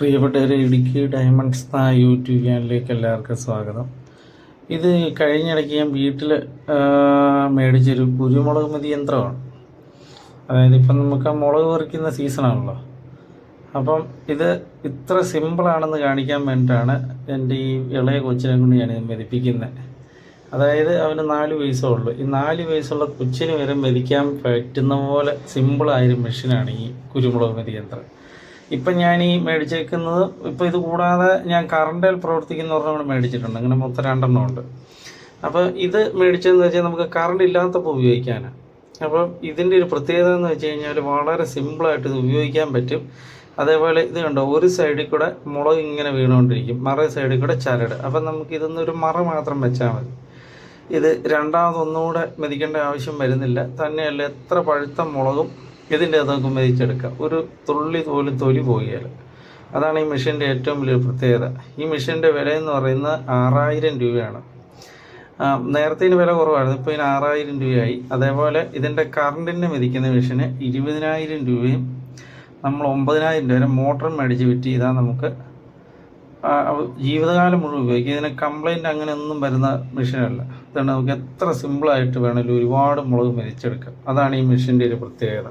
പ്രിയപ്പെട്ടവരെ, ഇടുക്കി ഡയമണ്ട്സ് എന്ന യൂട്യൂബ് ചാനലിലേക്ക് എല്ലാവർക്കും സ്വാഗതം. ഇത് കഴിഞ്ഞിടയ്ക്ക് ഞാൻ വീട്ടിൽ മേടിച്ചൊരു കുരുമുളക് മതി യന്ത്രമാണ്. അതായത് ഇപ്പം നമുക്ക് മുളക് പറിക്കുന്ന സീസണാണല്ലോ. അപ്പം ഇത് ഇത്ര സിമ്പിളാണെന്ന് കാണിക്കാൻ വേണ്ടിയിട്ടാണ് എൻ്റെ ഈ ഇളയ കൊച്ചിനെ കൊണ്ട് ഞാൻ മെതിപ്പിക്കുന്നത്. അതായത് അവന് 4 വയസ്സേ ഉള്ളൂ. ഈ 4 വയസ്സുള്ള കൊച്ചിന് വരെ മെതിക്കാൻ പറ്റുന്ന പോലെ സിമ്പിളായൊരു മെഷീനാണ് ഈ കുരുമുളക് മതി യന്ത്രം. ഇപ്പം ഞാൻ ഈ മേടിച്ചേക്കുന്നത്, ഇപ്പോൾ ഇത് കൂടാതെ ഞാൻ കറണ്ടിൽ പ്രവർത്തിക്കുന്ന ഒരെണ്ണം കൂടെ മേടിച്ചിട്ടുണ്ട്. അങ്ങനെ മൊത്തം 2 ഉണ്ട്. അപ്പോൾ ഇത് മേടിച്ചതെന്ന് വെച്ചാൽ നമുക്ക് കറണ്ട് ഇല്ലാത്തപ്പോൾ ഉപയോഗിക്കാനാണ്. അപ്പം ഇതിൻ്റെ ഒരു പ്രത്യേകത എന്ന് വെച്ച് കഴിഞ്ഞാൽ വളരെ സിമ്പിളായിട്ട് ഇത് ഉപയോഗിക്കാൻ പറ്റും. അതേപോലെ ഇത് കണ്ടോ, ഒരു സൈഡിൽ കൂടെ മുളക് ഇങ്ങനെ വീണുകൊണ്ടിരിക്കും, മറേ സൈഡിൽ കൂടെ ചരട്. അപ്പം നമുക്ക് ഇതൊന്നൊരു മറ മാത്രം വെച്ചാൽ മതി. ഇത് രണ്ടാമതൊന്നുകൂടെ മെതിക്കേണ്ട ആവശ്യം വരുന്നില്ല. തന്നെയല്ല, എത്ര പഴുത്ത മുളകും ഇതിൻ്റെ അതൊക്കെ മെതിച്ചെടുക്കാം. ഒരു തുള്ളി പോലും തൊലി പോവുകയില്ല. അതാണ് ഈ മെഷീൻ്റെ ഏറ്റവും വലിയ പ്രത്യേകത. ഈ മെഷീൻ്റെ വില എന്ന് പറയുന്നത് 6000 രൂപയാണ്. നേരത്തെ വില കുറവായിരുന്നു, ഇപ്പോൾ ഇതിന് 6000 രൂപയായി. അതേപോലെ ഇതിൻ്റെ കറണ്ടിന് മെതിക്കുന്ന മെഷീന് 20000 രൂപയും നമ്മൾ 9000 രൂപ വരെ മോട്ടർ മേടിച്ച് വിറ്റ് ചെയ്താൽ നമുക്ക് ജീവിതകാലം മുഴുവൻ ഉപയോഗിക്കും. ഇതിന് കംപ്ലൈൻറ്റ് അങ്ങനെ ഒന്നും വരുന്ന മെഷീനല്ല. ഇതാണ് നമുക്ക് എത്ര സിമ്പിളായിട്ട് വേണമെങ്കിലും ഒരുപാട് മുളക് മെതിച്ചെടുക്കാം. അതാണ് ഈ മെഷീൻ്റെ ഒരു പ്രത്യേകത.